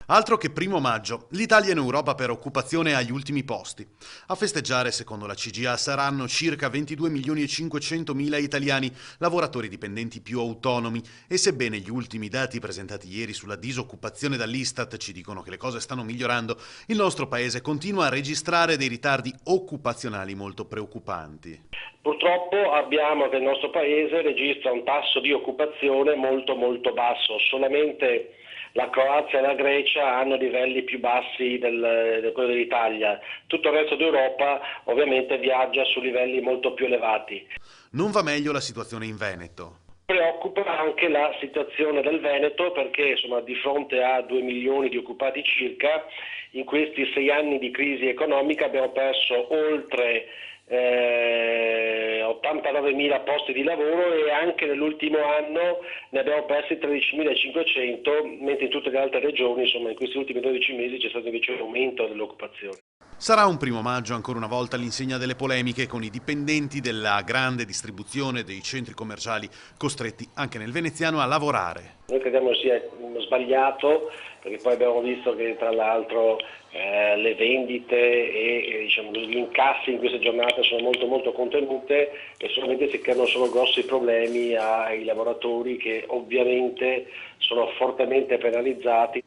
Altro che primo maggio, l'Italia in Europa per occupazione agli ultimi posti. A festeggiare, secondo la CGIA, saranno circa 22 milioni e 500 mila italiani, lavoratori dipendenti più autonomi, e sebbene gli ultimi dati presentati ieri sulla disoccupazione dall'Istat ci dicono che le cose stanno migliorando, il nostro paese continua a registrare dei ritardi occupazionali molto preoccupanti. Purtroppo abbiamo che il nostro paese registra un tasso di occupazione molto molto basso, solamente la Croazia e la Grecia hanno livelli più bassi di quello dell'Italia, tutto il resto d'Europa ovviamente viaggia su livelli molto più elevati. Non va meglio la situazione in Veneto. Preoccupa anche la situazione del Veneto perché insomma, di fronte a 2 milioni di occupati circa, in questi 6 anni di crisi economica abbiamo perso oltre 89.000 posti di lavoro e anche nell'ultimo anno ne abbiamo persi 13.500, mentre in tutte le altre regioni, insomma, in questi ultimi 12 mesi c'è stato invece un aumento dell'occupazione. Sarà un primo maggio ancora una volta all'insegna delle polemiche con i dipendenti della grande distribuzione dei centri commerciali costretti anche nel veneziano a lavorare. Noi crediamo sia sbagliato perché poi abbiamo visto che tra l'altro le vendite e diciamo, gli incassi in queste giornate sono molto molto contenute e solamente si creano solo grossi problemi ai lavoratori che ovviamente sono fortemente penalizzati.